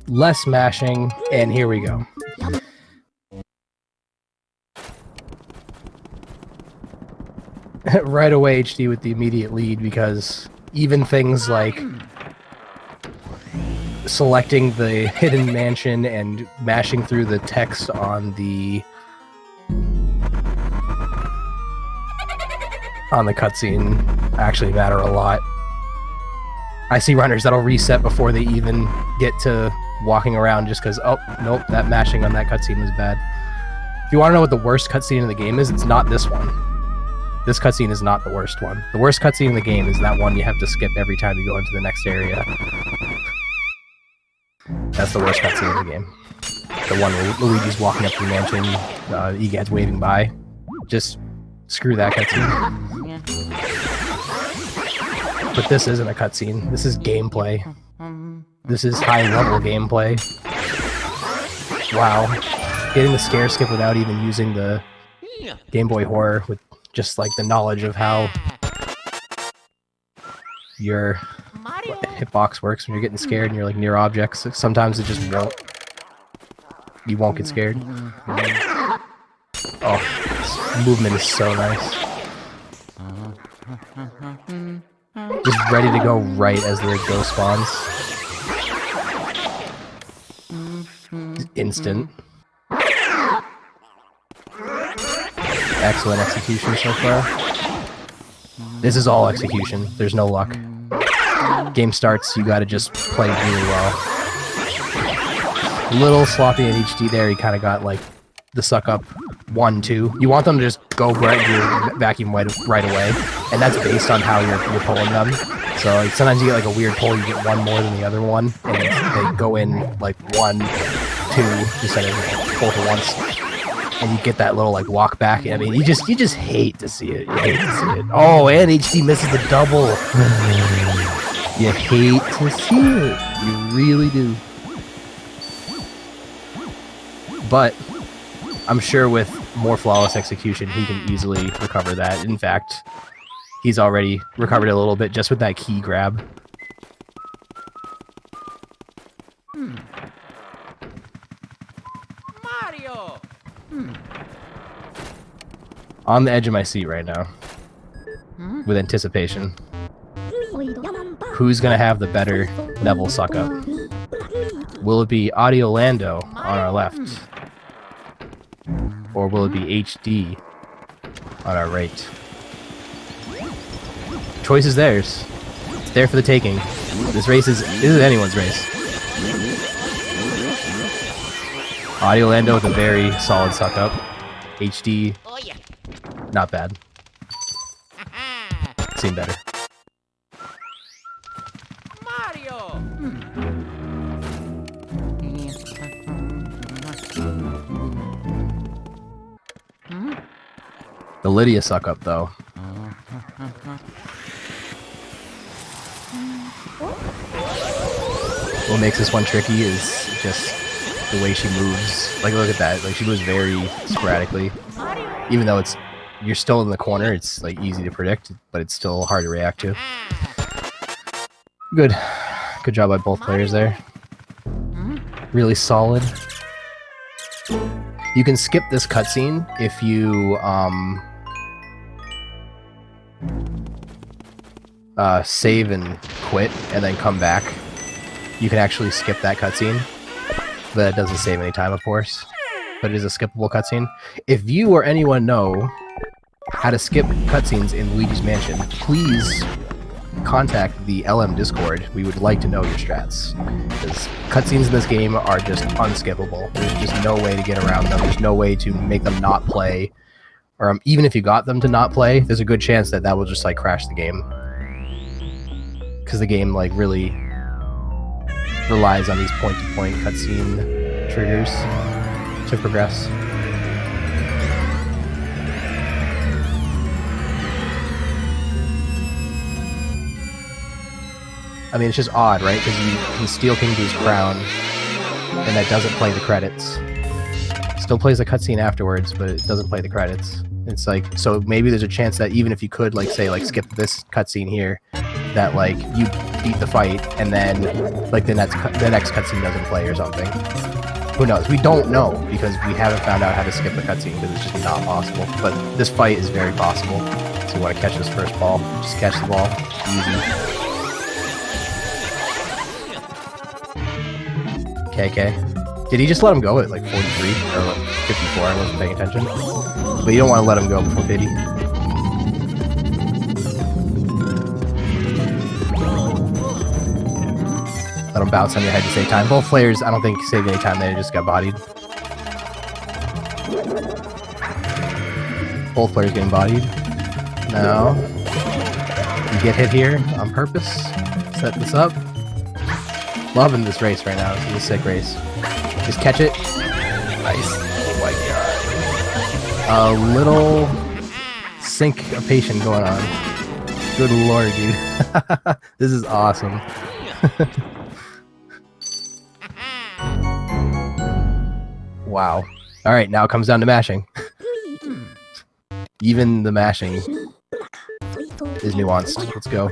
less mashing, and here we go. Right away, HD with the immediate lead, because even things like selecting the hidden mansion and mashing through the text on the cutscene actually matter a lot. I see runners that'll reset before they even get to walking around just because, oh, nope, that mashing on that cutscene was bad. If you want to know what the worst cutscene in the game is, it's not this one. This cutscene is not the worst one. The worst cutscene in the game is that one you have to skip every time you go into the next area. That's the worst cutscene in the game. The one where Luigi's walking up to the mansion, Egad's waving by. Just screw that cutscene. But this isn't a cutscene. This is gameplay. This is high-level gameplay. Wow. Getting the scare skip without even using the Game Boy Horror with just like the knowledge of how your hitbox works when you're getting scared and you're like near objects. Sometimes it just won't. You won't get scared. Oh, this movement is so nice. Just ready to go right as the ghost spawns. Instant. Excellent execution so far. This is all execution. There's no luck. Game starts, you gotta just play really well. A little sloppy in HD there. He kind of got like the suck up 1, 2. You want them to just go right into your vacuum right away, and that's based on how you're pulling them. So like, sometimes you get like a weird pull, you get one more than the other one, and they go in like 1, 2 instead of both at once. And you get that little like walk back. I mean, you just hate to see it. You hate to see it. Oh, and HD misses the double. You hate to see it. You really do. But I'm sure with more flawless execution, he can easily recover that. In fact, he's already recovered it a little bit just with that key grab. Mario! On the edge of my seat right now, with anticipation. Who's gonna have the better level suck up? Will it be AudioLando on our left? Or will it be HD on our right? Choice is theirs. It's there for the taking. This is anyone's race. AudioLando with a very solid suck up. HD, not bad. Seen better. Mario! The Lydia suck up though. What makes this one tricky is just the way she moves. Like, look at that. Like, she moves very sporadically. Even though you're still in the corner, it's like easy to predict, but it's still hard to react to. Good job by both players there. Really solid. You can skip this cutscene if you save and quit and then come back. You can actually skip that cutscene, but it doesn't save any time, of course. But it is a skippable cutscene. If you or anyone know how to skip cutscenes in Luigi's Mansion, please contact the LM Discord. We would like to know your strats, because cutscenes in this game are just unskippable. There's just no way to get around them. There's no way to make them not play, or even if you got them to not play, there's a good chance that will just like crash the game, because the game like really relies on these point-to-point cutscene triggers to progress. I mean, it's just odd, right? Because you can steal King Boo's crown, and that doesn't play the credits. Still plays the cutscene afterwards, but it doesn't play the credits. It's like, so maybe there's a chance that even if you could, like, say, like, skip this cutscene here, that, like, you beat the fight, and then like the next cutscene doesn't play or something. Who knows? We don't know because we haven't found out how to skip the cutscene because it's just not possible. But this fight is very possible. So you want to catch this first ball. Just catch the ball. Easy. KK. Did he just let him go at like 43 or 54? I wasn't paying attention. But you don't want to let him go before 50. Let him bounce on your head to save time. Both players, I don't think, saved any time. They just got bodied. Both players getting bodied. Now, you get hit here on purpose. Set this up. Loving this race right now. This is a sick race. Just catch it. Nice. Oh my god. A little syncopation going on. Good lord, dude. This is awesome. Wow. Alright, now it comes down to mashing. Even the mashing is nuanced. Let's go.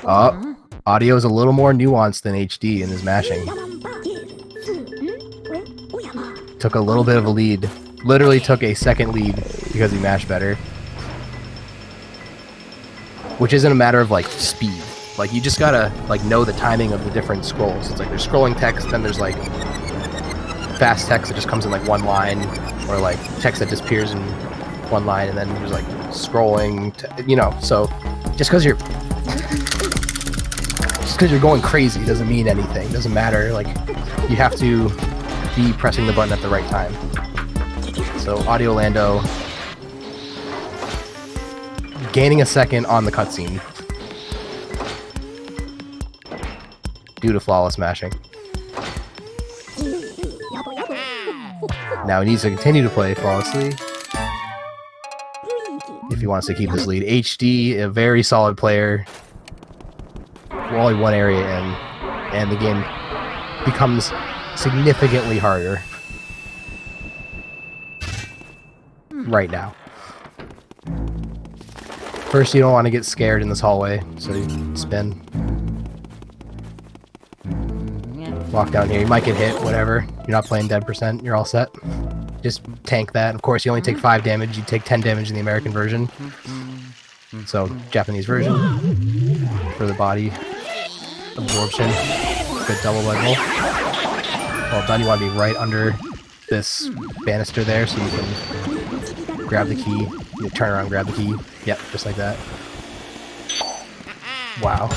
Oh, audio is a little more nuanced than HD in his mashing. Took a little bit of a lead. Literally took a second lead because he mashed better. Which isn't a matter of like speed. Like you just gotta like know the timing of the different scrolls. It's like there's scrolling text, then there's like fast text that just comes in like one line, or like text that disappears in one line, and then there's like scrolling, you know. So just because you're going crazy doesn't mean anything. Doesn't matter. Like you have to be pressing the button at the right time. So AudioLando gaining a second on the cutscene due to flawless mashing. Now he needs to continue to play flawlessly if he wants to keep his lead. HD, a very solid player. We're only one area in, and the game becomes significantly harder right now. First, you don't want to get scared in this hallway, so you spin. Walk down here. You might get hit, whatever. You're not playing dead %. You're all set. Just tank that. Of course, you only take 5 damage. You take 10 damage in the American version. So, Japanese version. For the body absorption. Good double by both. Well done. You want to be right under this banister there so you can grab the key. You turn around, grab the key. Yep, just like that. Wow.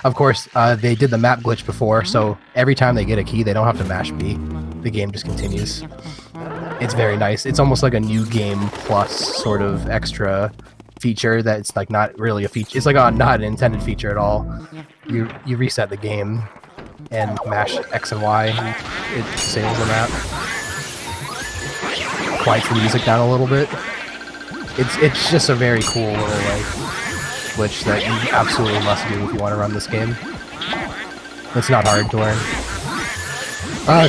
Of course, they did the map glitch before, so every time they get a key, they don't have to mash B. The game just continues. It's very nice. It's almost like a new game plus sort of extra feature that's like not really a feature. It's like not an intended feature at all. You reset the game and mash X and Y, and it disables the map. Quiets the music down a little bit. It's just a very cool little like glitch that you absolutely must do if you want to run this game. It's not hard to learn.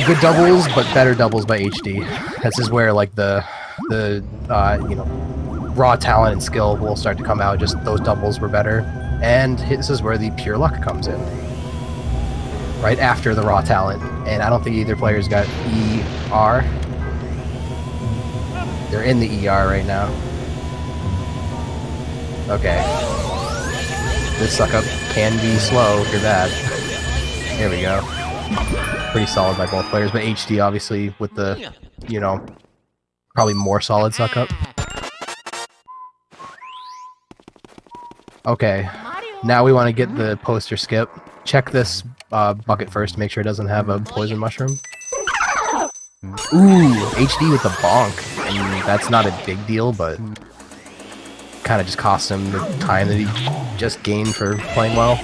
Good doubles, but better doubles by HD. This is where like the you know, raw talent and skill will start to come out. Just those doubles were better, and this is where the pure luck comes in. Right after the raw talent, and I don't think either player's got ER. They're in the ER right now. Okay. This suck-up can be slow if you're bad. There we go. Pretty solid by both players, but HD obviously with the, you know, probably more solid suck-up. Okay. Now we want to get the poster skip. Check this bucket first to make sure it doesn't have a poison mushroom. Ooh, HD with the bonk. I mean, that's not a big deal, but kind of just cost him the time that he just gained for playing well.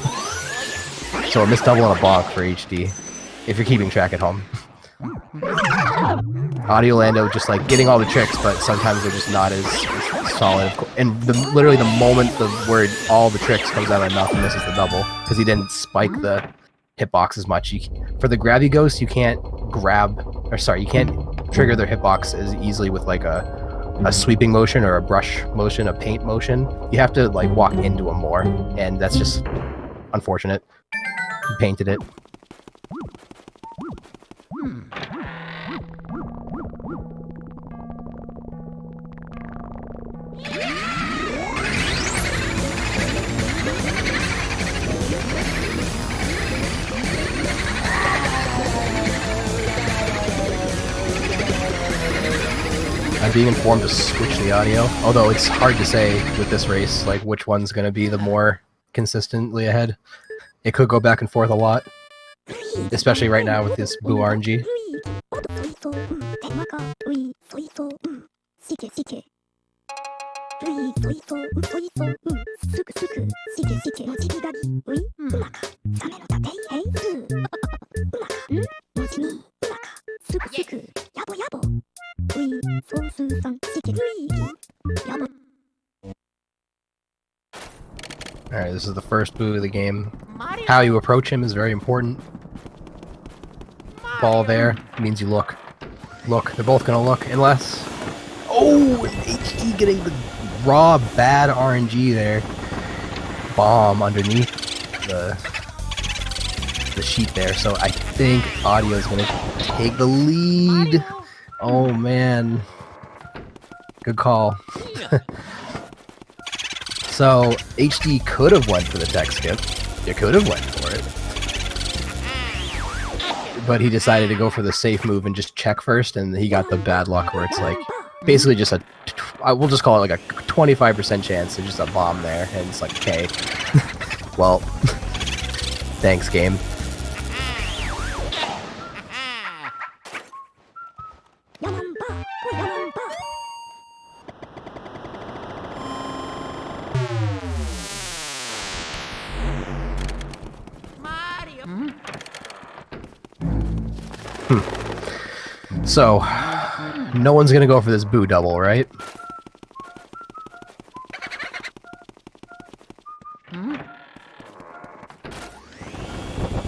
So a missed double and a bonk for HD, if you're keeping track at home. AudioLando just like getting all the tricks, but sometimes they're just not as solid. And literally the moment the word all the tricks comes out of my mouth, he misses the double because he didn't spike the hitbox as much. For the grabby ghosts, you can't you can't trigger their hitbox as easily with like a sweeping motion or a brush motion, a paint motion. You have to like walk into them more, and that's just unfortunate. He painted it. I'm being informed to switch the audio, although it's hard to say with this race, like which one's going to be the more consistently ahead. It could go back and forth a lot, especially right now with this Boo RNG. Alright, this is the first Boo of the game. How you approach him is very important. Ball there means you look. Look, they're both gonna look, unless... Oh, and HD getting the raw bad RNG there. Bomb underneath the sheet there, so I think Audio is gonna take the lead. Oh man. Good call. So, HD could have went for the tech skip. You could have went for it. But he decided to go for the safe move and just check first, and he got the bad luck where it's like, basically just a, we'll just call it like a 25% chance, there's just a bomb there, and it's like, okay. Well, thanks game. So, no one's gonna go for this Boo double, right?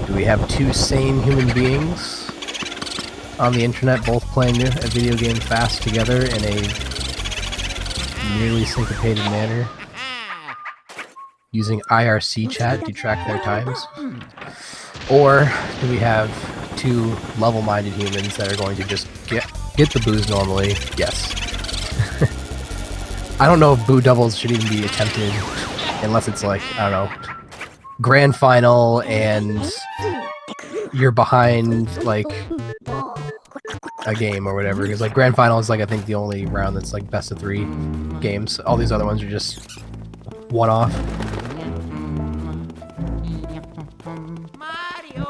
Do we have two sane human beings on the internet both playing a video game fast together in a nearly syncopated manner? Using IRC chat to track their times? Or do we have two level-minded humans that are going to just get the Boos normally? Yes. I don't know if Boo doubles should even be attempted unless it's like, I don't know, grand final and you're behind like a game or whatever, because like grand final is like I think the only round that's like best of 3 games. All these other ones are just one-off.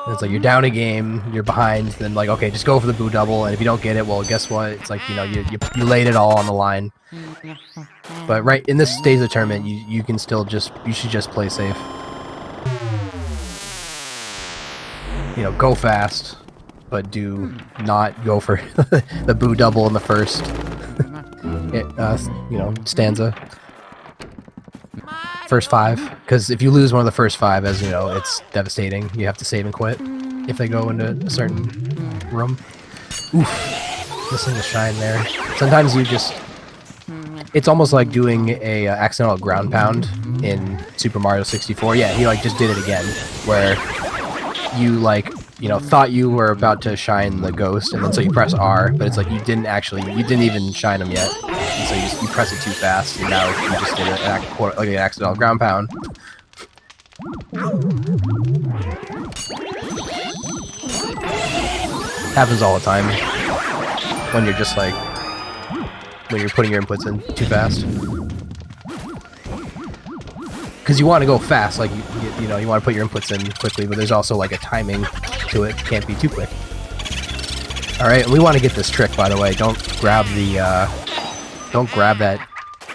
It's like you're down a game, you're behind, then like okay, just go for the Boo double, and if you don't get it, well, guess what? It's like, you know, you laid it all on the line. But right in this stage of the tournament, you can still you should just play safe. You know, go fast, but do not go for the Boo double in the first you know, stanza. First 5, because if you lose one of the first 5, as you know, it's devastating. You have to save and quit if they go into a certain room. Oof, missing the shine there. Sometimes you just... It's almost like doing a accidental ground pound in Super Mario 64. Yeah, he like just did it again, where you like, you know, thought you were about to shine the ghost, and then so you press R, but it's like you didn't even shine him yet. And so you press it too fast, and now you just did like an accidental ground pound. Happens all the time when you're just like, when you're putting your inputs in too fast. Because you want to go fast, like, you know, you want to put your inputs in quickly, but there's also like a timing to it. Can't be too quick. Alright, and we want to get this trick, by the way. Don't grab that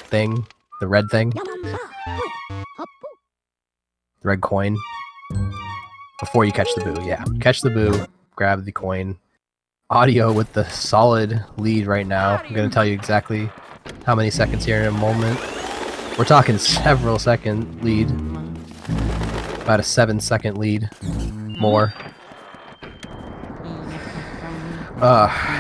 thing, the red thing. The red coin. Before you catch the Boo, yeah. Catch the Boo, grab the coin. Audio with the solid lead right now. I'm going to tell you exactly how many seconds here in a moment. We're talking several second lead. About a 7-second lead. More.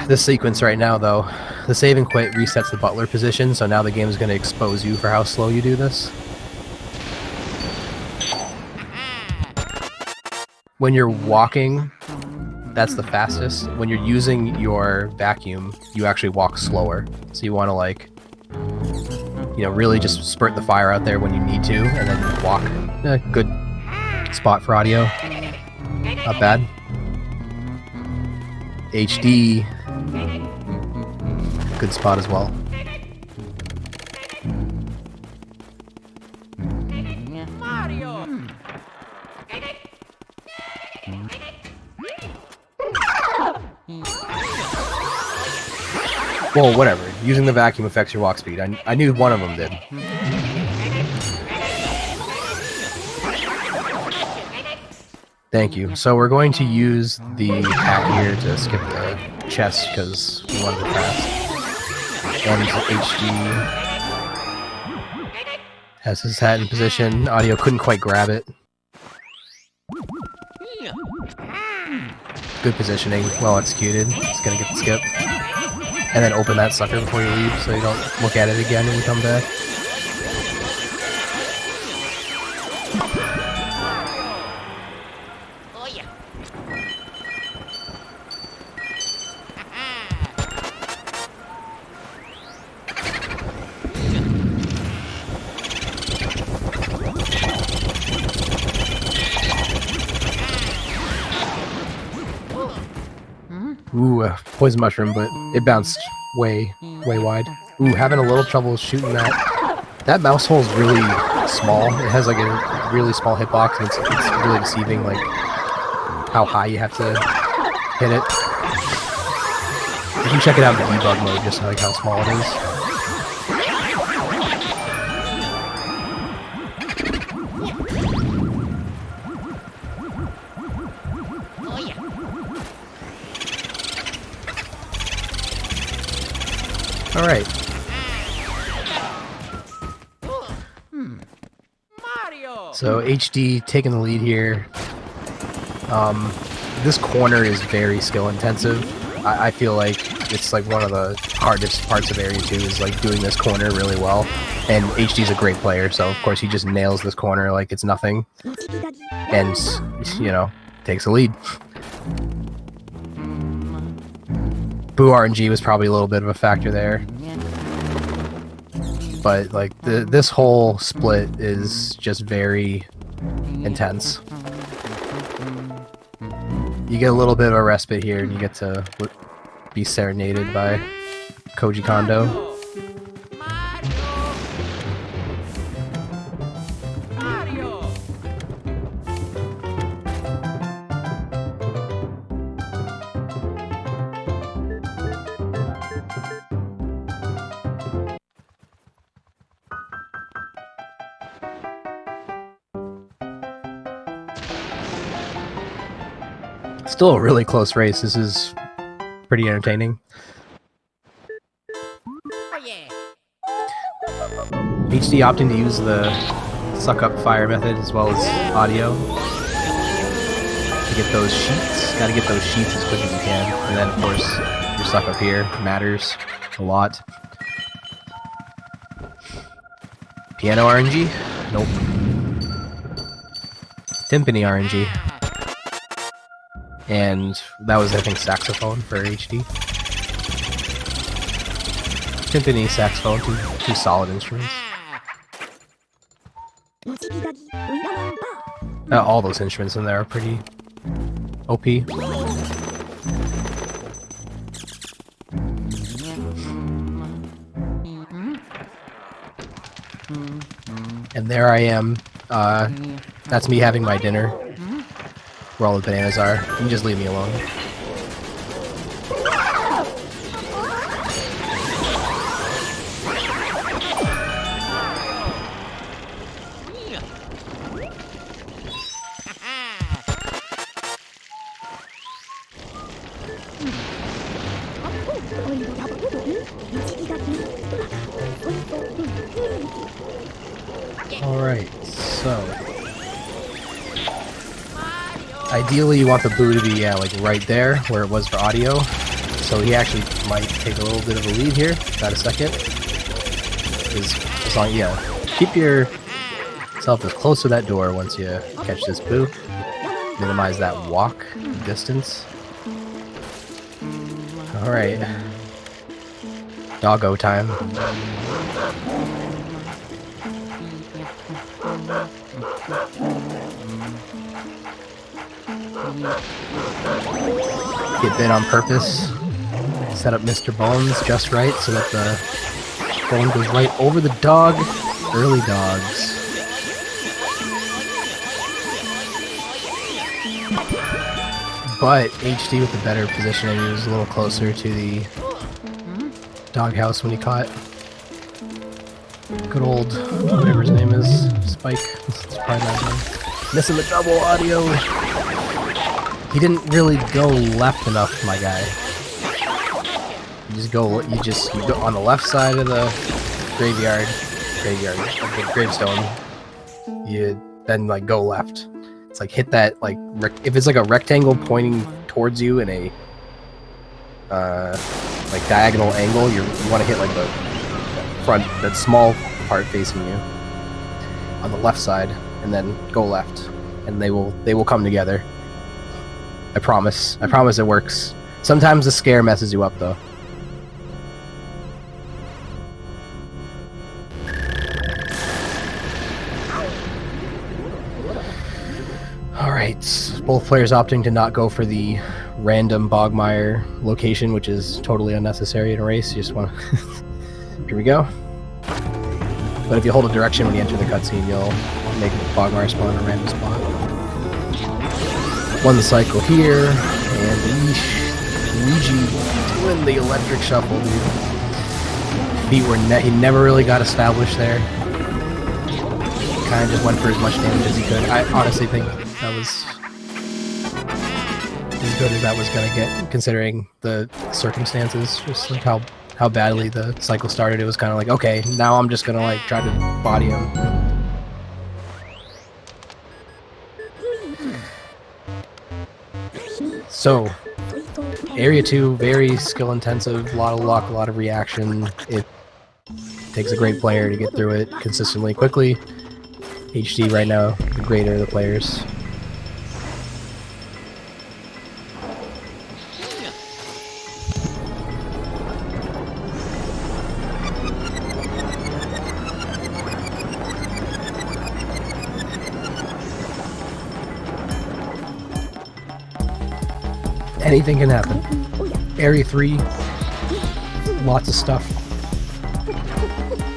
This sequence right now, though, the save and quit resets the butler position, so now the game is going to expose you for how slow you do this. when you're walking, that's the fastest. When you're using your vacuum, you actually walk slower. So you want to like, you know, really just spurt the fire out there when you need to, and then walk. Good spot for audio. Not bad. HD, good spot as well. Mario! Well, whatever. Using the vacuum affects your walk speed. I knew one of them did. Thank you. So we're going to use the hack here to skip the chest because we want to go fast. And HD has his hat in position. Audio couldn't quite grab it. Good positioning, well executed. He's gonna get the skip. And then open that sucker before you leave so you don't look at it again when you come back. Ooh, poison mushroom, but it bounced way wide. Ooh, having a little trouble shooting that. That mouse hole is really small. It has like a really small hitbox, and it's really deceiving, like how high you have to hit it. You can check it out in debug mode, just like how small it is. Alright. Mario! So HD taking the lead here. This corner is very skill intensive. I feel like it's like one of the hardest parts of Area 2 is like doing this corner really well. And HD's a great player, so of course he just nails this corner like it's nothing. And, you know, takes the lead. Boo RNG was probably a little bit of a factor there. But like this whole split is just very intense. You get a little bit of a respite here and you get to be serenaded by Koji Kondo. Mario! Still a really close race. This is pretty entertaining. Oh yeah! HD opting to use the suck up fire method as well as audio to get those sheets. Gotta get those sheets as quick as you can. And then of course your suck up here matters a lot. Piano RNG? Nope. Timpani RNG. And that was, I think, saxophone for HD. Timpani, saxophone, two solid instruments. All those instruments in there are pretty OP. And there I am. That's me having my dinner. Where all the bananas are. You can just leave me alone. Alright, so ideally you want the boo to be like right there where it was for audio. So he actually might take a little bit of a lead here. About a second. As long, yeah. Keep yourself as close to that door once you catch this boo. minimize that walk distance. Alright. Doggo time. Get bit on purpose. Set up Mr. Bones just right so that the bone goes right over the dog. Early dogs. But HD with the better positioning, he was a little closer to the doghouse when he caught good old, whatever his name is, Spike. It's probably not him. Missing the double audio. He didn't really go left enough, my guy. You go on the left side of the graveyard, of the gravestone. You then like go left. It's like hit that like if it's like a rectangle pointing towards you in a like diagonal angle, you want to hit like the front, that small part facing you on the left side, and then go left, and they will come together. I promise. I promise it works. Sometimes the scare messes you up though. Alright, both players opting to not go for the random Bogmire location, which is totally unnecessary in a race. You just want to... Here we go. But if you hold a direction when you enter the cutscene, you'll make Bogmire spawn in a random spot. One cycle here, and Luigi doing the electric shuffle, dude. Feet were he never really got established there. Kind of just went for as much damage as he could. I honestly think that was as good as that was gonna get, considering the circumstances. Just like how badly the cycle started, it was kind of like, okay, now I'm just gonna like try to body him. So, Area 2, very skill intensive, a lot of luck, a lot of reaction. It takes a great player to get through it consistently, quickly. HD right now, the greater of the players. Anything can happen. Area 3, lots of stuff.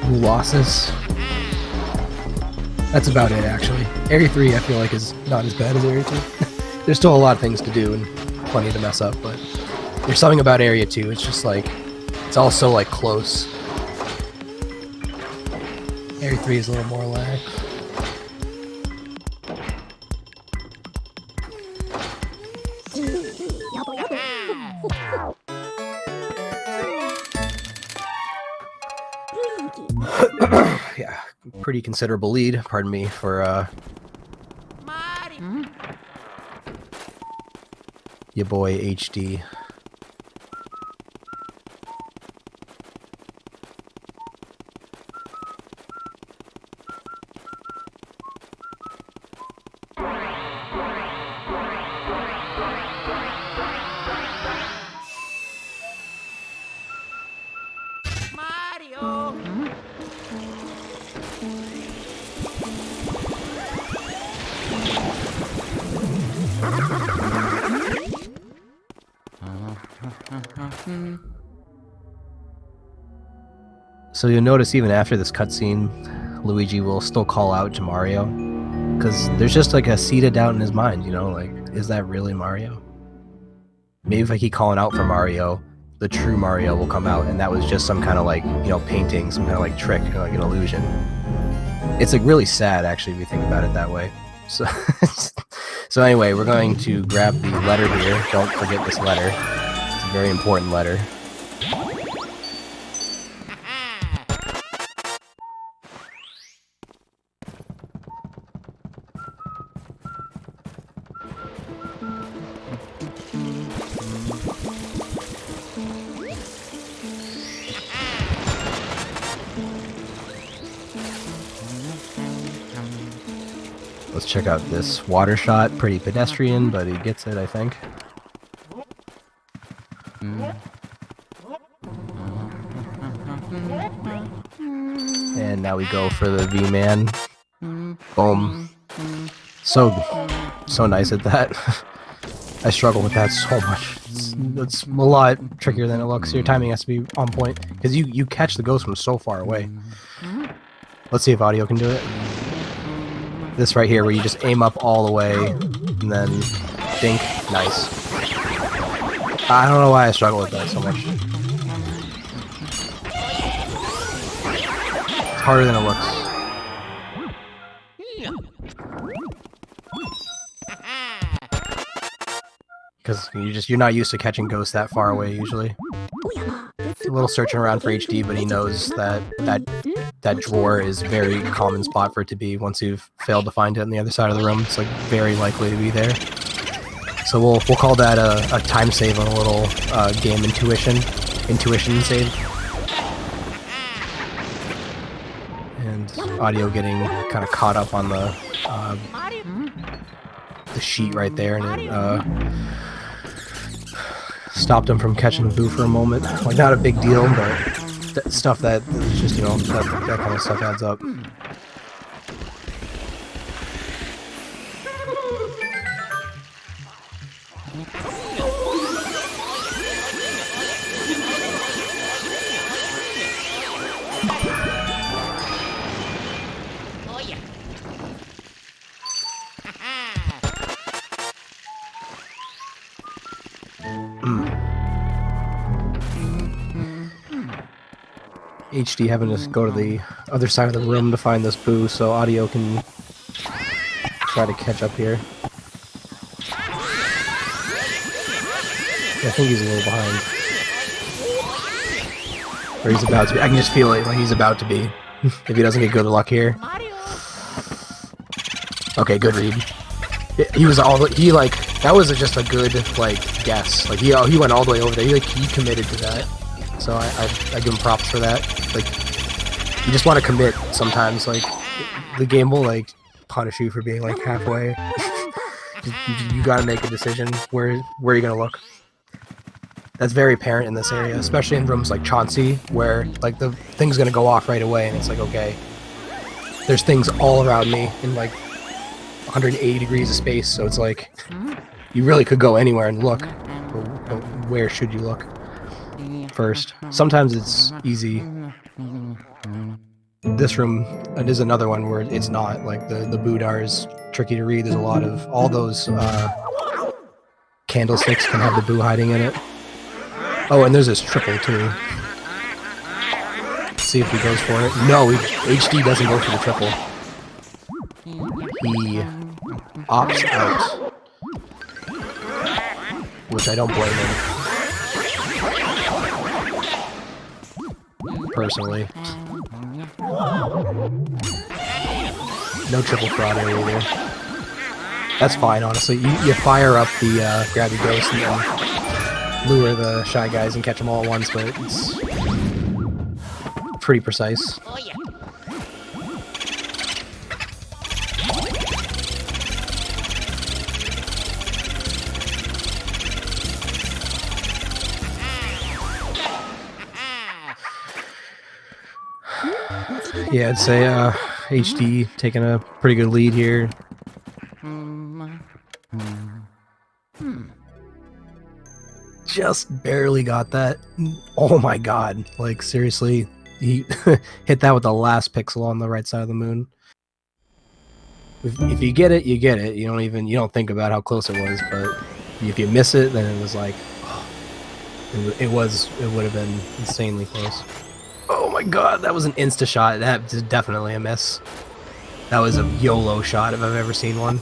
Losses. That's about it, actually. Area 3, I feel like, is not as bad as Area 2. There's still a lot of things to do and plenty to mess up, but there's something about Area 2, it's just like, it's all so, like, close. Area 3 is a little more lax. Yeah, pretty considerable lead, pardon me, for your boy HD. So you'll notice even after this cutscene, Luigi will still call out to Mario, because there's just like a seed of doubt in his mind, you know, like, is that really Mario? Maybe if I keep calling out for Mario, the true Mario will come out, and that was just some kind of like, you know, painting, some kind of like trick, you know, like an illusion. It's like really sad, actually, if you think about it that way. So, so anyway, we're going to grab the letter here. Don't forget this letter. It's a very important letter. Let's check out this water shot. Pretty pedestrian, but he gets it, I think. And now we go for the V-Man. Boom. So nice at that. I struggle with that so much. It's a lot trickier than it looks. Your timing has to be on point, because you catch the ghost from so far away. Let's see if audio can do it. This right here, where you just aim up all the way, and then dink. Nice. I don't know why I struggle with that so much. It's harder than it looks. Because you're not used to catching ghosts that far away usually. It's a little searching around for HD, but he knows that drawer is a very common spot for it to be. Once you've failed to find it on the other side of the room, it's like very likely to be there. So we'll call that a time save on a little game intuition save. And audio getting kind of caught up on the sheet right there, and it stopped him from catching the boo for a moment. Like, not a big deal, but stuff that is just, you know, that kind of stuff adds up. HD having to go to the other side of the room to find this boo, so audio can try to catch up here. I think he's a little behind. Or he's about to be. I can just feel it, like he's about to be. If he doesn't get good luck here. Okay, good read. He was that was just a good, like, guess. Like, he went all the way over there. He committed to that. So I give him props for that. Like, you just want to commit sometimes. Like, the game will, like, punish you for being, like, halfway. you gotta make a decision where you're gonna look. That's very apparent in this area, especially in rooms like Chauncey, where, like, the thing's gonna go off right away, and it's like, okay, there's things all around me in, like, 180 degrees of space, so it's like, you really could go anywhere and look, but where should you look first? Sometimes it's easy. This room is another one where it's not. Like, the Boudar is tricky to read. There's a lot of, all those candlesticks can have the boo hiding in it. Oh, and there's this triple too. Let's see if he goes for it. No, HD doesn't go for the triple. He opts out, which I don't blame him, personally. No triple for audio either. That's fine, honestly. You fire up the grab your ghost and then lure the shy guys and catch them all at once, but it's pretty precise. Yeah, I'd say HD taking a pretty good lead here. Just barely got that. Oh my god. Like, seriously, he hit that with the last pixel on the right side of the moon. If you get it, you get it. You don't think about how close it was, but if you miss it, then it was like, oh, it would have been insanely close. Oh my god, that was an insta shot. That is definitely a miss. That was a YOLO shot if I've ever seen one.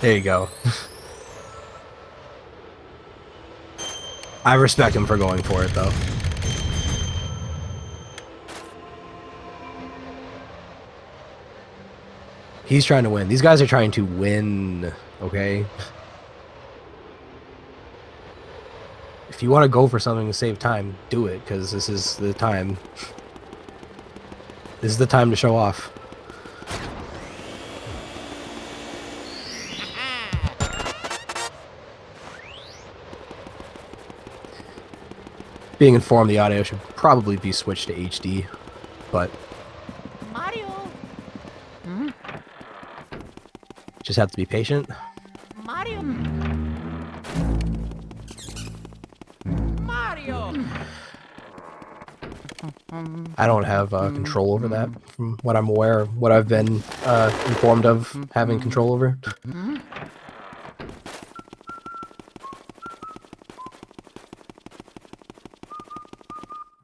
There you go. I respect him for going for it, though. He's trying to win. These guys are trying to win, okay? If you want to go for something to save time, do it, because this is the time. This is the time to show off. being informed the audio should probably be switched to HD, but Mario. just have to be patient. Mario. Mario. I don't have control over that, from what I'm aware, what I've been informed of having control over.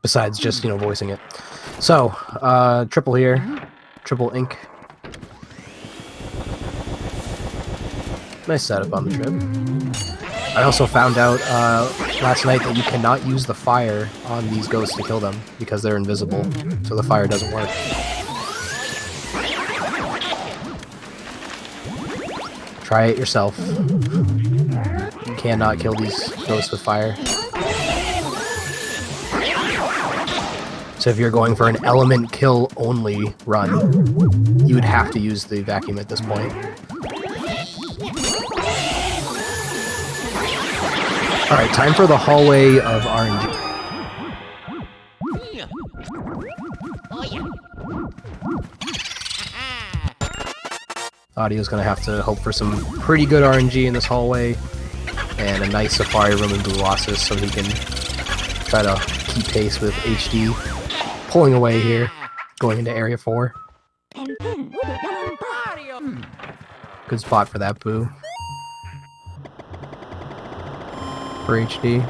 Besides just, voicing it. So, triple here. Triple ink. Nice setup on the trip. I also found out last night that you cannot use the fire on these ghosts to kill them because they're invisible, so the fire doesn't work. Try it yourself. You cannot kill these ghosts with fire. So if you're going for an element kill only run, you would have to use the vacuum at this point. Alright, time for the hallway of RNG. Audio's gonna have to hope for some pretty good RNG in this hallway, and a nice safari room in Blue Oasis so he can try to keep pace with HD. Pulling away here, going into Area 4. Good spot for that, Boo. For HD.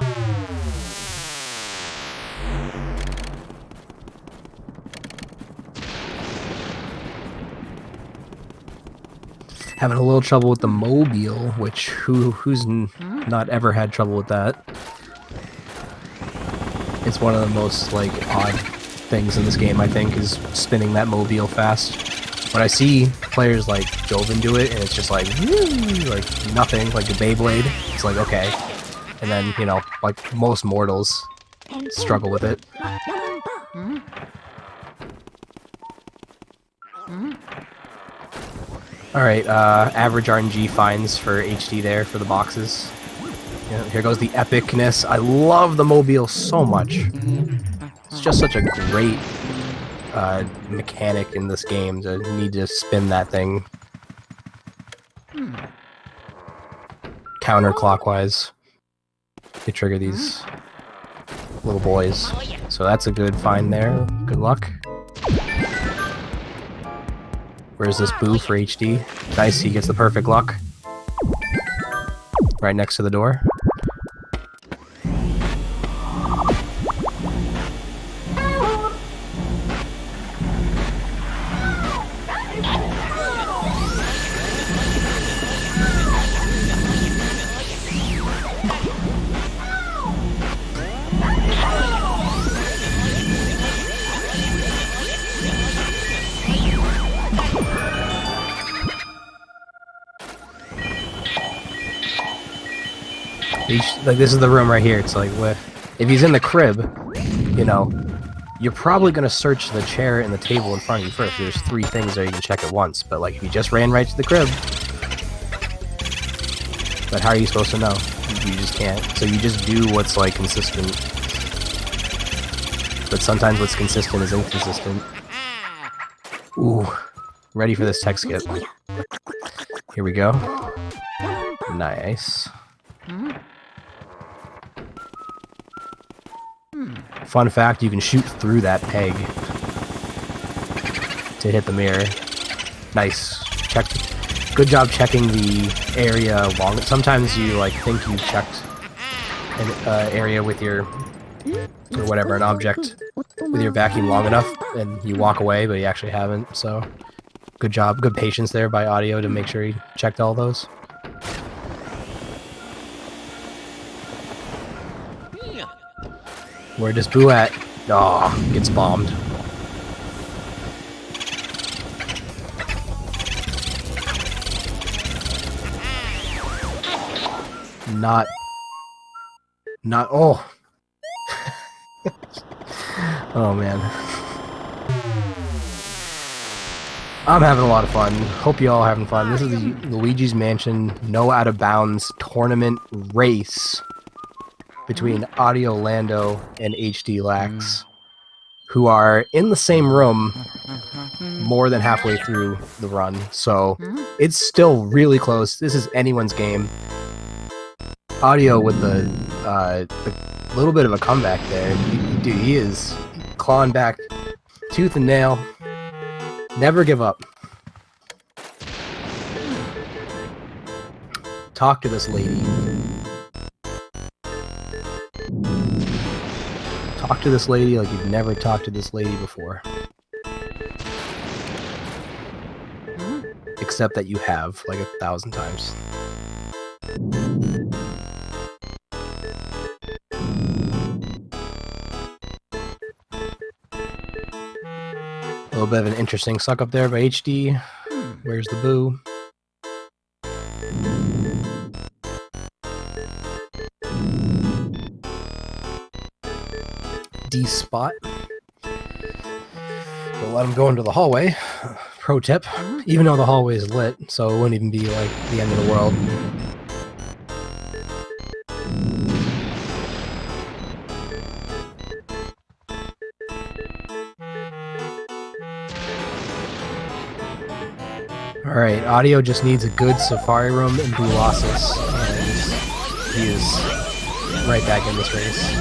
Having a little trouble with the mobile, which who's not ever had trouble with that? It's one of the most odd things in this game, I think, is spinning that mobile fast. When I see players like Joven do it, and it's just like nothing, like a Beyblade, it's like, okay. And then, like most mortals struggle with it. Alright, average RNG finds for HD there for the boxes. Here goes the epicness. I love the mobile so much. It's just such a great mechanic in this game to need to spin that thing counterclockwise to trigger these little boys. So that's a good find there. Good luck. Where's this Boo for HD? Nice, he gets the perfect luck. Right next to the door. Like, this is the room right here. It's like, if he's in the crib, you're probably going to search the chair and the table in front of you first. There's 3 things there you can check at once, but if you just ran right to the crib, but how are you supposed to know? You just can't. So you just do what's consistent. But sometimes what's consistent is inconsistent. Ooh, ready for this tech skip. Here we go. Nice. Fun fact, you can shoot through that peg to hit the mirror. Nice. Good job checking the area long. Sometimes you think you checked an area with your, or whatever, an object with your vacuum long enough, and you walk away, but you actually haven't. So, good job. Good patience there by Audio to make sure he checked all those. Where does Boo at? Oh, gets bombed. Oh. Oh, man. I'm having a lot of fun. Hope you all are having fun. This is the Luigi's Mansion No Out of Bounds Tournament Race. between AudioLando and HDlax, who are in the same room more than halfway through the run. So it's still really close. This is anyone's game. Audio with the little bit of a comeback there. Dude, he is clawing back tooth and nail. Never give up. Talk to this lady. Talk to this lady like you've never talked to this lady before. Except that you have, like 1,000 times. A little bit of an interesting suck up there by HD. Where's the boo? D spot. Don't let him go into the hallway. Pro tip. Even though the hallway is lit, so it wouldn't even be like the end of the world. Alright, Audio just needs a good Safari Room in Colossus, and he is right back in this race.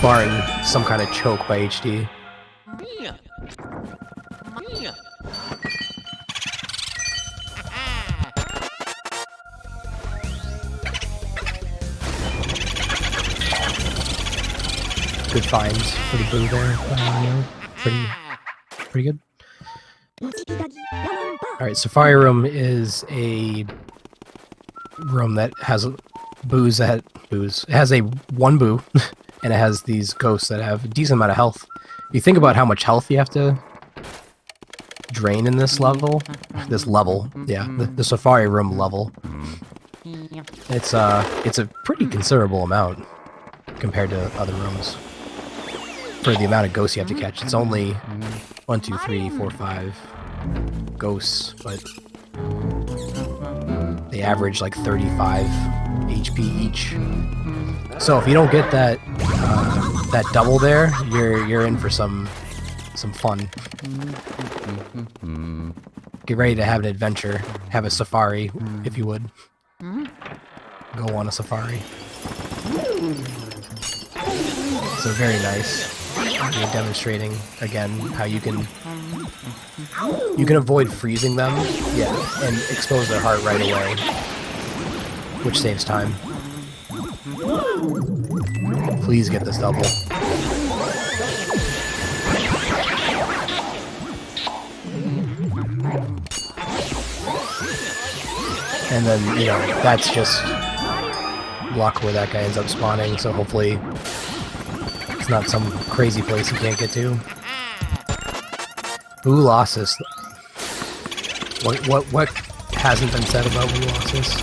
Barring some kind of choke by HD. Good finds for the boo there. Pretty good. Alright, Safari Room is a room that has boos that it has one boo and it has these ghosts that have a decent amount of health. You think about how much health you have to drain in this level. Yeah, the Safari Room level. It's a pretty considerable amount compared to other rooms. For the amount of ghosts you have to catch, it's only 1, 2, 3, 4, 5 ghosts, but they average like 35 HP each. So if you don't get that that double there, you're in for some fun. Get ready to have an adventure. Have a safari, if you would. Go on a safari. So very nice. You're demonstrating again how you can avoid freezing them, and expose their heart right away, which saves time. Please get this double. And then, you know, that's just luck where that guy ends up spawning, so hopefully it's not some crazy place you can't get to. Boo losses. What hasn't been said about boo losses?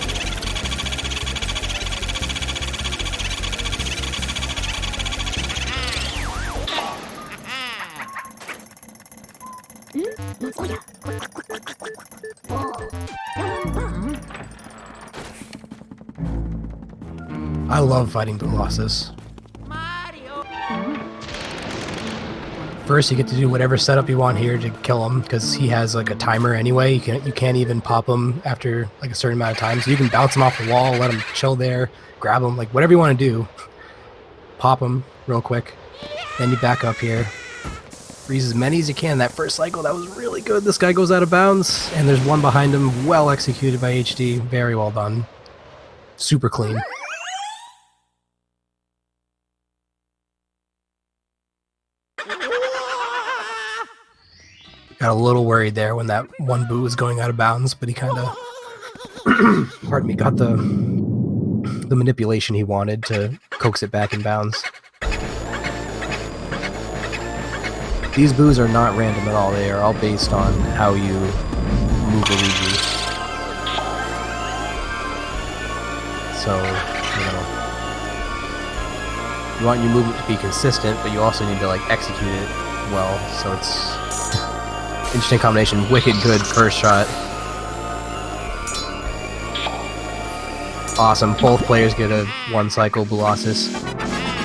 I love fighting boo losses. First, you get to do whatever setup you want here to kill him, because he has like a timer anyway. You can't even pop him after like a certain amount of time. So you can bounce him off the wall, let him chill there, grab him, like whatever you want to do. Pop him real quick. Then you back up here. Freeze as many as you can. That first cycle, that was really good. This guy goes out of bounds, and there's one behind him. Well executed by HD. Very well done. Super clean. Got a little worried there when that one boo was going out of bounds, but he kind of, pardon me, got the manipulation he wanted to coax it back in bounds. These boos are not random at all. They are all based on how you move Luigi. So, you know, you want your movement to be consistent, but you also need to like execute it well. So it's interesting combination. Wicked good first shot. Awesome. Both players get a 1 cycle Blossus.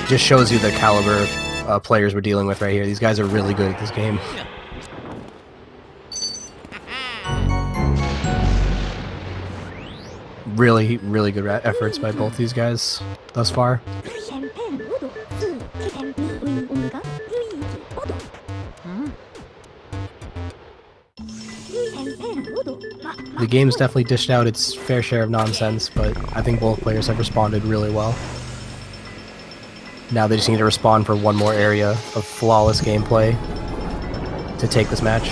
Just shows you the caliber of players we're dealing with right here. These guys are really good at this game. Really, really good efforts by both these guys thus far. The game's definitely dished out its fair share of nonsense, but I think both players have responded really well. Now they just need to respond for one more area of flawless gameplay to take this match.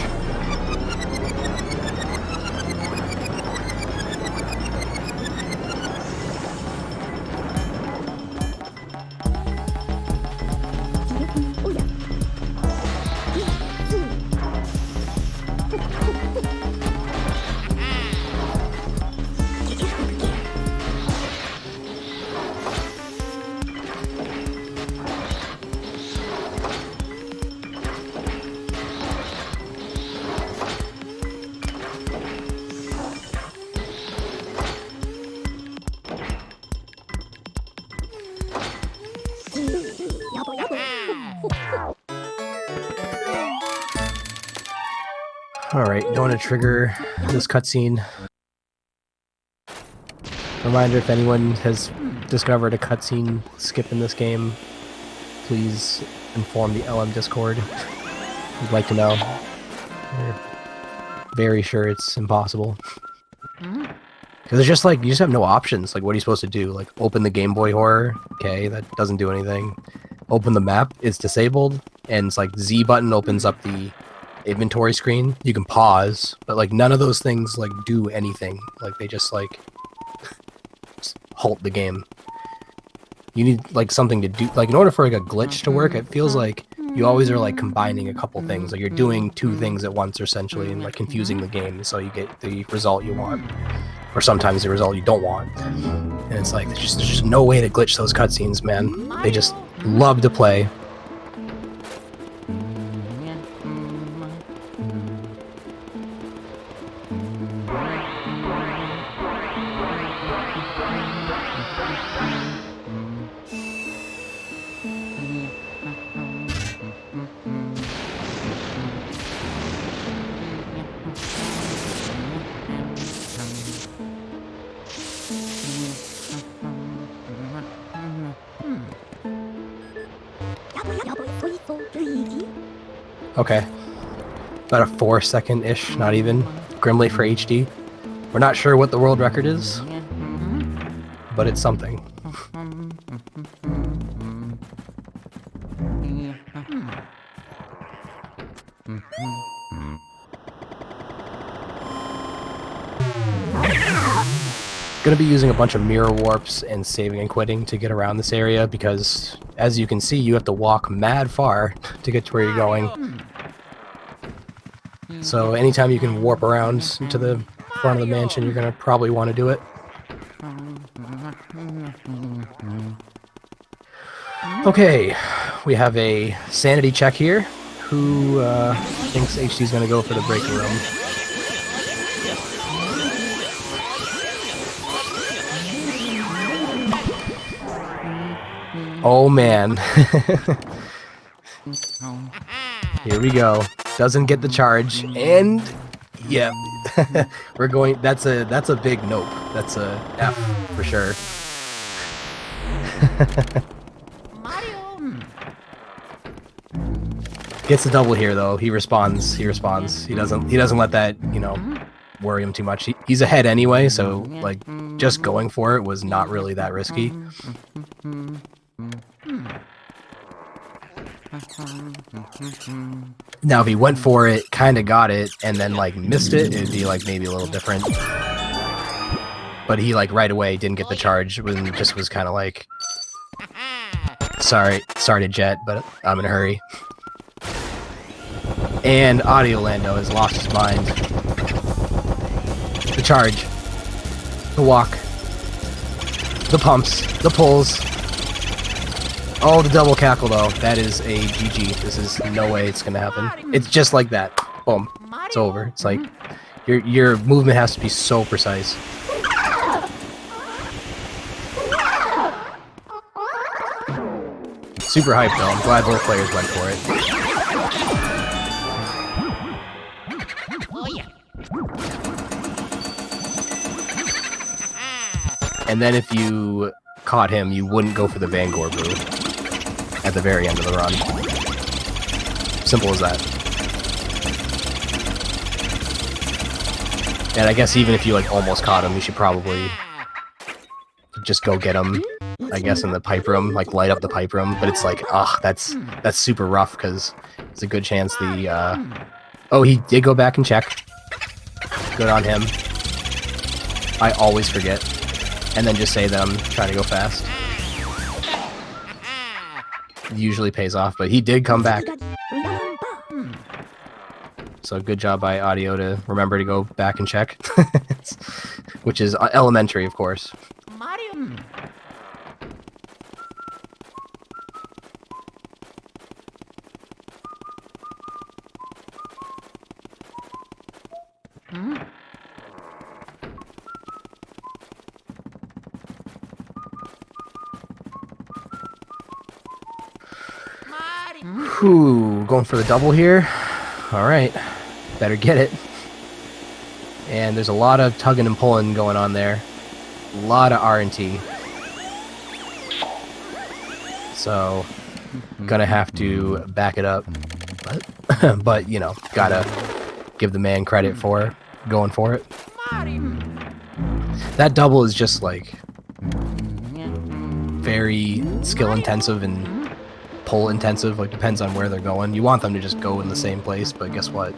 Alright, going to trigger this cutscene. Reminder, if anyone has discovered a cutscene skip in this game, please inform the LM Discord. We'd like to know. We're very sure it's impossible. Because it's just like, you just have no options. Like, what are you supposed to do? Like, open the Game Boy Horror? Okay, that doesn't do anything. Open the map, it's disabled, and it's like Z button opens up the inventory screen. You can pause, but like none of those things like do anything. Like they just like halt the game. You need like something to do. Like in order for like a glitch to work, it feels like you always are like combining a couple things. Like you're doing 2 things at once essentially, and like confusing the game so you get the result you want, or sometimes the result you don't want. And it's like there's just no way to glitch those cutscenes, man. They just love to play. Okay. About a 4-second-ish, not even. Grimly for HD. We're not sure what the world record is, but it's something. Gonna be using a bunch of mirror warps and saving and quitting to get around this area because, as you can see, you have to walk mad far to get to where you're going. So anytime you can warp around to the front of the mansion, you're gonna probably want to do it. Okay, we have a sanity check here. Who thinks HD's gonna go for the breaking room? Oh man. Here we go. Doesn't get the charge, and yeah, we're going. That's a big nope. That's a F for sure. Gets the double here though. He responds. He responds. He doesn't let that, you know, worry him too much. He's ahead anyway, so like just going for it was not really that risky. Now if he went for it, kind of got it, and then like missed it, it'd be like maybe a little different. But he like right away didn't get the charge, when just was kind of like, sorry to jet, but I'm in a hurry. And AudioLando has lost his mind. The charge, the walk, the pumps, the pulls. Oh, the double cackle though. That is a GG. This is no way it's gonna happen. It's just like that. Boom. It's over. It's like your movement has to be so precise. Super hyped though. I'm glad both players went for it. Oh yeah. And then if you caught him, you wouldn't go for the Vanguard brew at the very end of the run. Simple as that. And I guess even if you like almost caught him, you should probably just go get him, I guess, in the pipe room, like light up the pipe room. But it's like, ugh, that's super rough because there's a good chance the oh, he did go back and check. Good on him. I always forget. And then just say that I'm trying to go fast. Usually pays off, but he did come back. So good job by Audio to remember to go back and check. Which is elementary, of course. Mario. Whew, going for the double here. Alright, better get it. And there's a lot of tugging and pulling going on there. A lot of R&T. So, gonna have to back it up. But you know, gotta give the man credit for going for it. That double is just like very skill intensive and pull intensive, like depends on where they're going. You want them to just go in the same place, but guess what?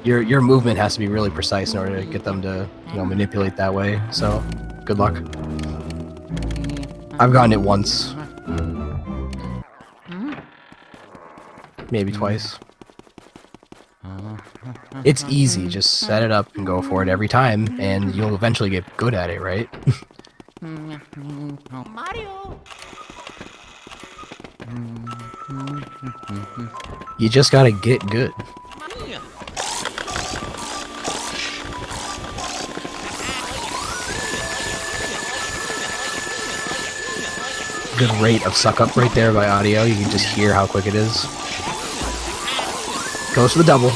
your movement has to be really precise in order to get them to, you know, manipulate that way. So, good luck. I've gotten it once. Maybe twice. It's easy, just set it up and go for it every time, and you'll eventually get good at it, right? Mario. You just gotta get good. Good rate of suck up right there by Audio. You can just hear how quick it is. Goes for the double.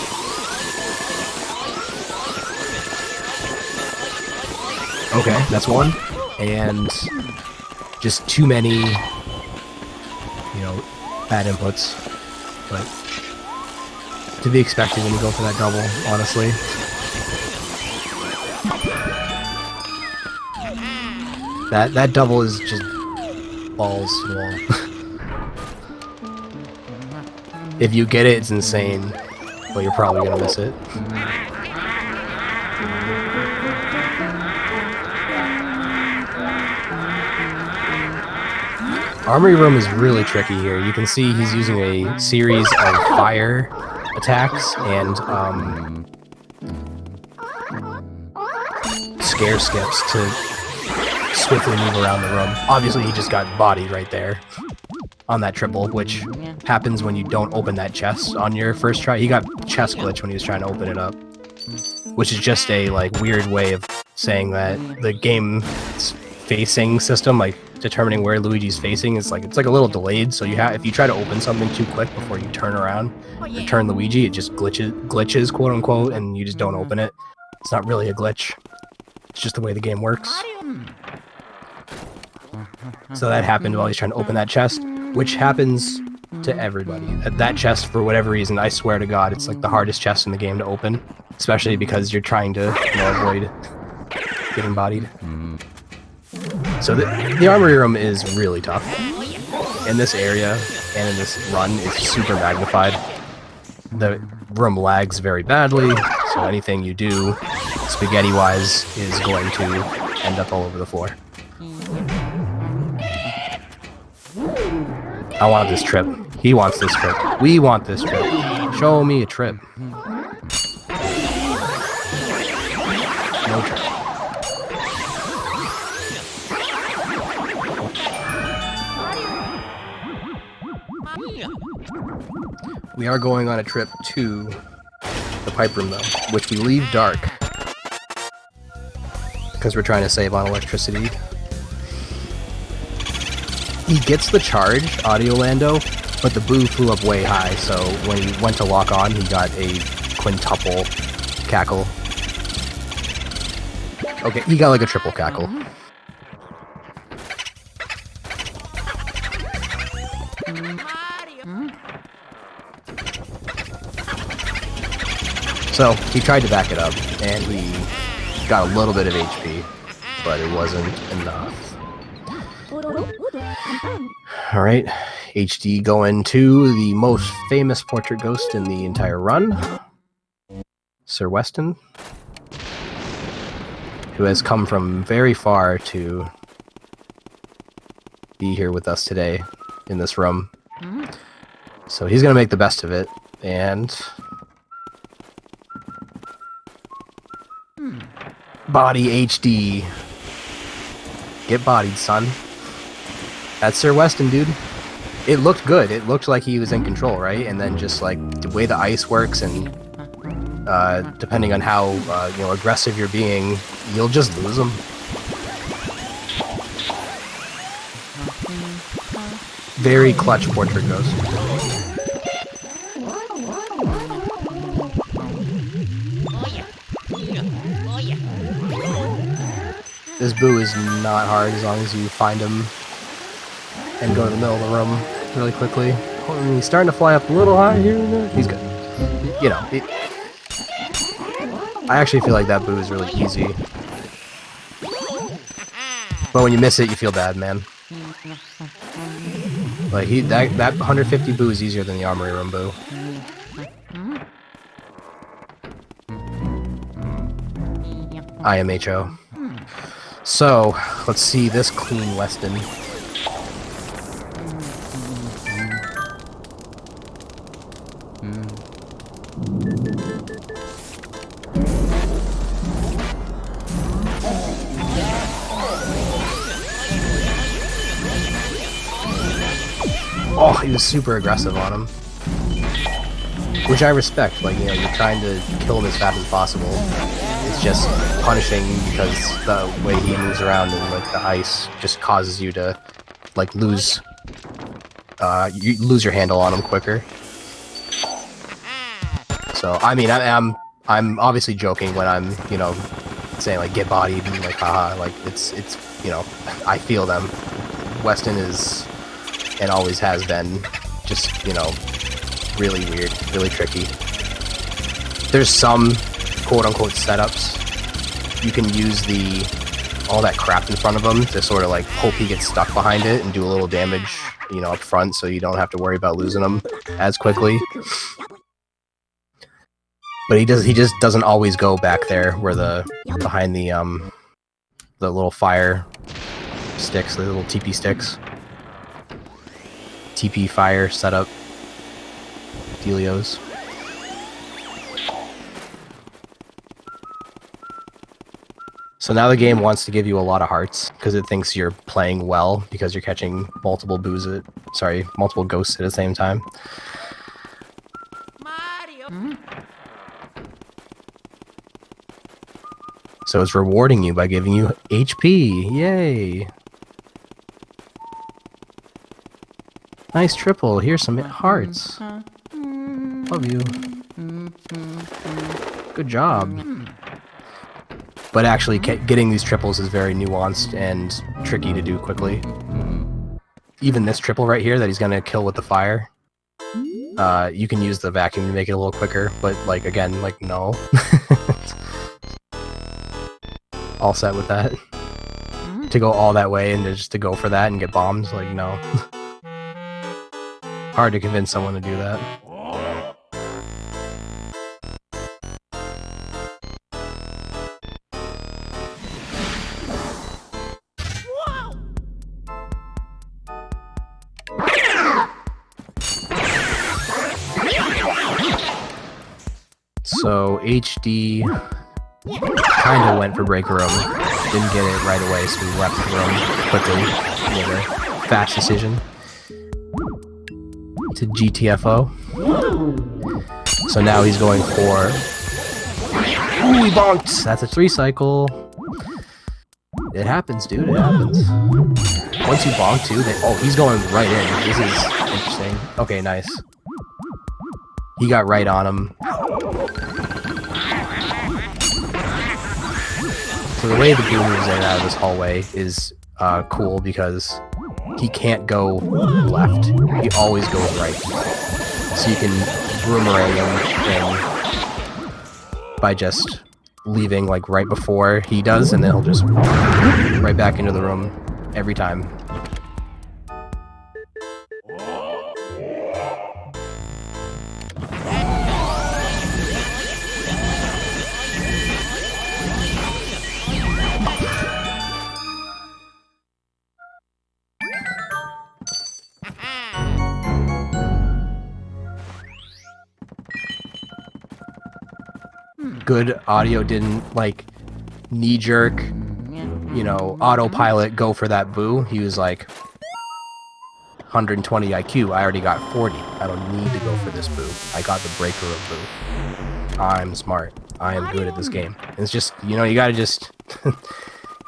Okay, that's one. And just too many, you know, bad inputs. But to be expected when you go for that double, honestly. That double is just balls to the wall. If you get it, it's insane, but you're probably gonna miss it. Armory Room is really tricky here. You can see he's using a series of fire attacks and scare skips to swiftly move around the room. Obviously, he just got bodied right there on that triple, which happens when you don't open that chest on your first try. He got chest glitch when he was trying to open it up, which is just a like weird way of saying that the game's facing system, like determining where Luigi's facing, is like it's like a little delayed. So you have, if you try to open something too quick before you turn around and turn Luigi, it just glitches, quote unquote, and you just don't open it. It's not really a glitch. It's just the way the game works. So that happened while he's trying to open that chest, which happens to everybody. That chest, for whatever reason, I swear to God, it's like the hardest chest in the game to open, especially because you're trying to, you know, avoid getting bodied. So the armory room is really tough. In this area and in this run, it's super magnified. The room lags very badly, so anything you do spaghetti-wise is going to end up all over the floor. I want this trip. He wants this trip. We want this trip. Show me a trip. No trip. We are going on a trip to the pipe room, though, which we leave dark because we're trying to save on electricity. He gets the charge, AudioLando, but the boo flew up way high, so when he went to lock on, he got a quintuple cackle. Okay, he got like a triple cackle. So, he tried to back it up, and he got a little bit of HP, but it wasn't enough. Alright, HD going to the most famous portrait ghost in the entire run, Sir Weston, who has come from very far to be here with us today in this room. So he's gonna make the best of it, and body HD. Get bodied, son. That's Sir Weston, dude. It looked good. It looked like he was in control, right? And then just like the way the ice works, and depending on how aggressive you're being, you'll just lose them. Very clutch portrait ghost. This boo is not hard as long as you find him and go to the middle of the room really quickly. He's starting to fly up a little high here and there. He's good. You know, I actually feel like that boo is really easy. But when you miss it, you feel bad, man. Like, that 150 boo is easier than the armory room boo. IMHO. So, let's see this clean Weston. Oh, he was super aggressive on him. Which I respect, like, you're trying to kill him as fast as possible. It's just punishing because the way he moves around and, like, the ice just causes you to, like, lose your handle on him quicker. So, I mean, I'm obviously joking when I'm, saying, like, get bodied and, like, haha, like, it's, I feel them. Weston is, and always has been, just, really weird, really tricky. There's some quote-unquote setups. You can use all that crap in front of him to sort of like hope he gets stuck behind it and do a little damage, up front, so you don't have to worry about losing him as quickly. But he just doesn't always go back there where behind the little fire sticks, the little TP sticks. TP fire setup dealios. So now the game wants to give you a lot of hearts because it thinks you're playing well because you're catching multiple ghosts at the same time. Mario. So it's rewarding you by giving you HP. Yay! Nice triple. Here's some hearts. Love you. Good job. But actually, getting these triples is very nuanced and tricky to do quickly. Even this triple right here that he's gonna kill with the fire, you can use the vacuum to make it a little quicker, but, like, again, like, no. All set with that. To go all that way and just to go for that and get bombed, like, no. Hard to convince someone to do that. So HD kind of went for break room, didn't get it right away, so we left the room quickly. Made a fast decision to GTFO. So now he's going for... Ooh, he bonked! That's a 3 cycle. It happens, dude. It happens. Once you bonk too, oh, he's going right in. This is interesting. Okay, nice. He got right on him. So the way the Boo moves in and out of this hallway is cool because he can't go left. He always goes right. So you can boomerang him by just leaving like right before he does, and then he'll just right back into the room every time. Good audio didn't like knee-jerk, you know, autopilot go for that Boo. He was like 120 IQ. I already got 40. I don't need to go for this Boo. I got the breaker of Boo. I'm smart. I am good at this game. And it's just, you know, you gotta just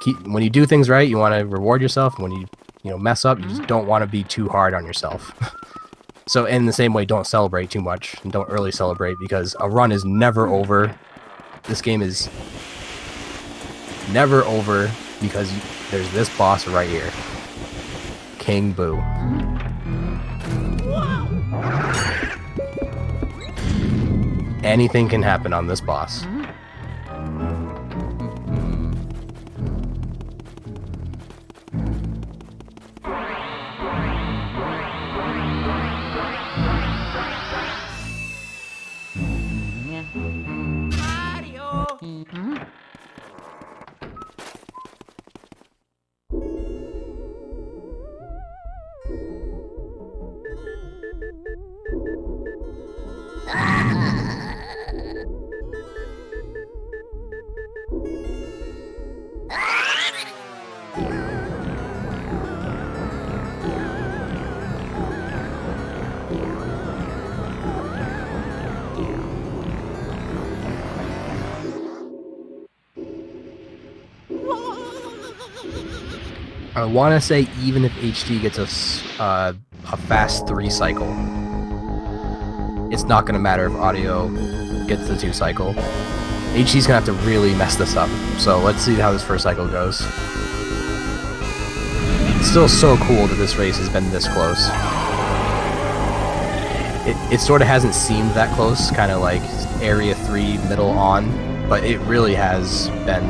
keep, when you do things right, you want to reward yourself. When you know, mess up, you just don't want to be too hard on yourself. So in the same way, don't celebrate too much and don't early celebrate, because a run is never over. This game is never over because there's this boss right here. King Boo. Anything can happen on this boss. I want to say even if HD gets a fast 3 cycle, it's not going to matter if audio gets the 2 cycle. HD's going to have to really mess this up. So let's see how this first cycle goes. It's still so cool that this race has been this close. It sort of hasn't seemed that close, kind of like Area 3 middle on, but it really has been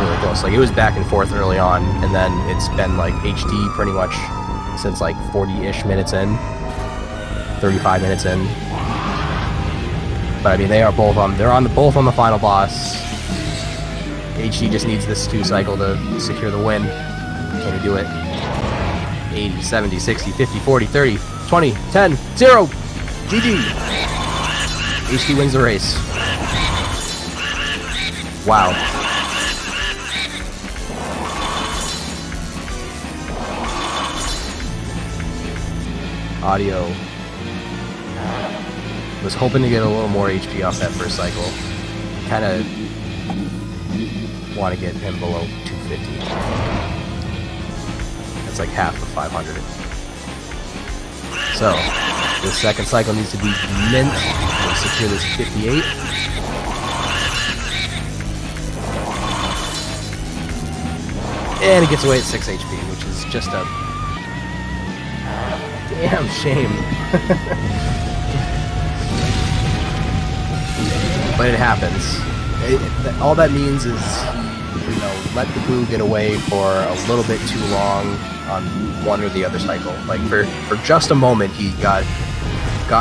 really close. Like, it was back and forth early on, and then it's been like HD pretty much since like 40-ish minutes in, 35 minutes in. But I mean, they're both on the final boss. HD just needs this 2 cycle to secure the win. Can he do it? 80, 70, 60, 50, 40, 30, 20, 10, 0! GG! HD wins the race. Wow. Audio. Was hoping to get a little more HP off that first cycle. Kind of want to get him below 250. That's like half of 500. So, the second cycle needs to be mint to secure this 58. And it gets away at 6 HP, which is just a damn shame. But it happens. All that means is he, you know, let the Boo get away for a little bit too long on one or the other cycle. Like, for just a moment, he got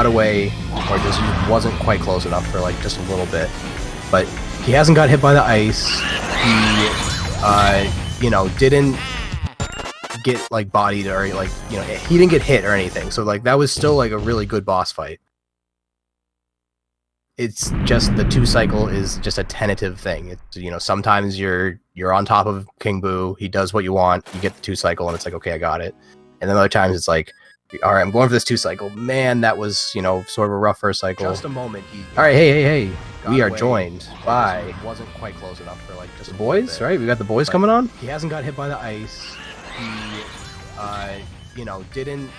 away, or just wasn't quite close enough for like just a little bit. But he hasn't got hit by the ice. He, you know, didn't get like bodied, or like, you know, he didn't get hit or anything. So like, that was still like a really good boss fight. It's just the 2 cycle is just a tentative thing. It's, you know, sometimes you're on top of King Boo, he does what you want, you get the 2 cycle, and it's like, okay, I got it. And then other times it's like, All right, I'm going for this 2 cycle. Man, that was, you know, sort of a rough first cycle. Just a moment. All right, hey. We are away. joined by Wasn't quite close enough for like just the boys, right? We got the boys coming on. He hasn't got hit by the ice. He, you know, didn't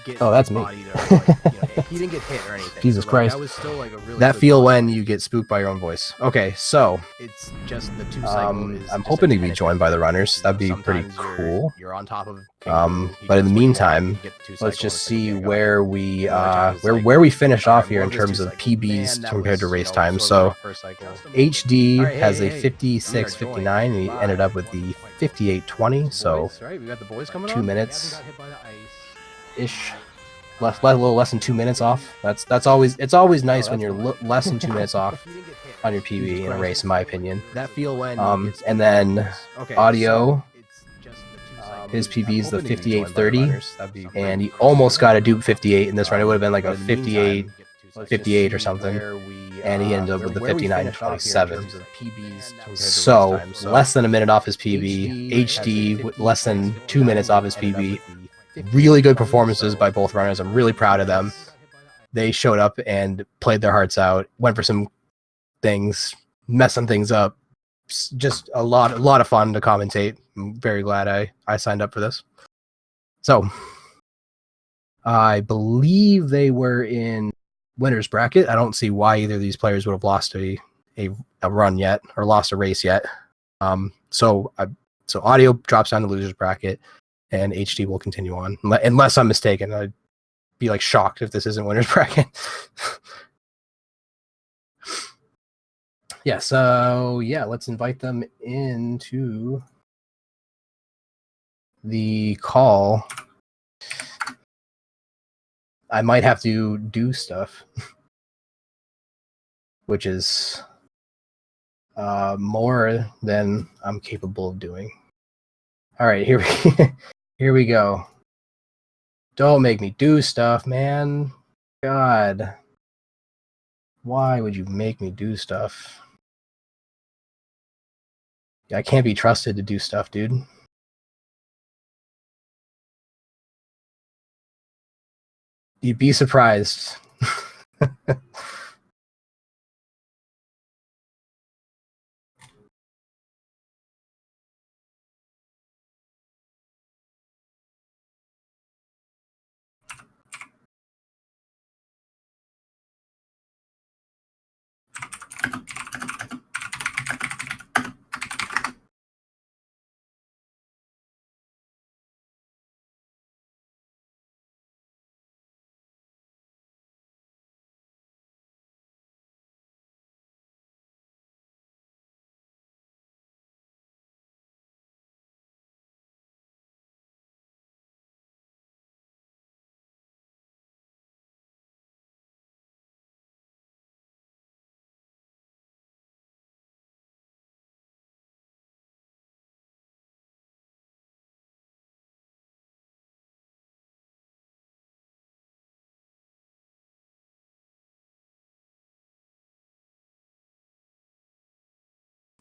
get. Oh, that's me. bodied or, like, you know, he didn't get hit or anything. Jesus so, like, Christ. That was still like a really. That good feel body. when you get spooked by your own voice. Okay, so It's just the 2 cycle. Is I'm just hoping a to be joined by the runners. you know, That'd be pretty sometimes cool. You're on top of. But in the meantime, let's just see where we finish off here in terms of PBs compared to race time. So HD has a 56.59 and he ended up with the 58.20, so 2 minutes ish. A little less than 2 minutes off. It's always nice when you're less than 2 minutes off on your PB in a race, in my opinion. That feel when And then audio, his PB is the 58.30, and he almost got a dupe 58 in this run. It would have been like a 58 or something, and he ended up with the 59.27. So less than a minute off his PB. HD with less than 2 minutes off his PB. Really good performances by both runners. I'm really proud of them. They showed up and played their hearts out. Went for some things, messing things up. Just a lot of fun to commentate. I'm very glad I signed up for this. So I believe they were in winners bracket. I don't see why either of these players would have lost a run yet or lost a race yet. So audio drops down to losers bracket, and HD will continue on unless I'm mistaken. I'd be like shocked if this isn't winners bracket. Yeah, so yeah, let's invite them into the call. I might have to do stuff, which is more than I'm capable of doing. All right, here we go. Don't make me do stuff, man. God. Why would you make me do stuff? I can't be trusted to do stuff, dude. You'd be surprised.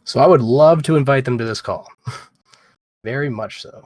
So I would love to invite them to this call. Very much so.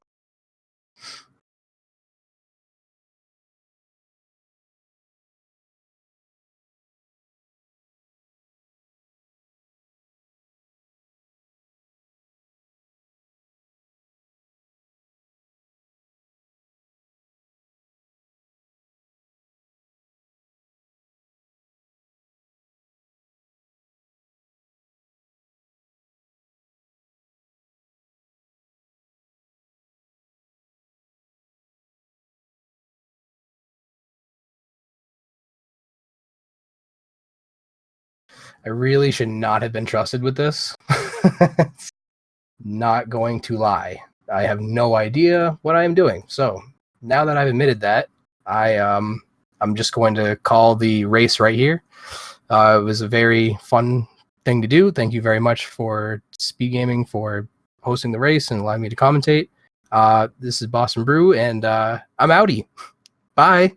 I really should not have been trusted with this. Not going to lie. I have no idea what I am doing. So now that I've admitted that, I'm just going to call the race right here. It was a very fun thing to do. Thank you very much for SpeedGaming for hosting the race and allowing me to commentate. This is Boston Brew, and I'm outie. Bye.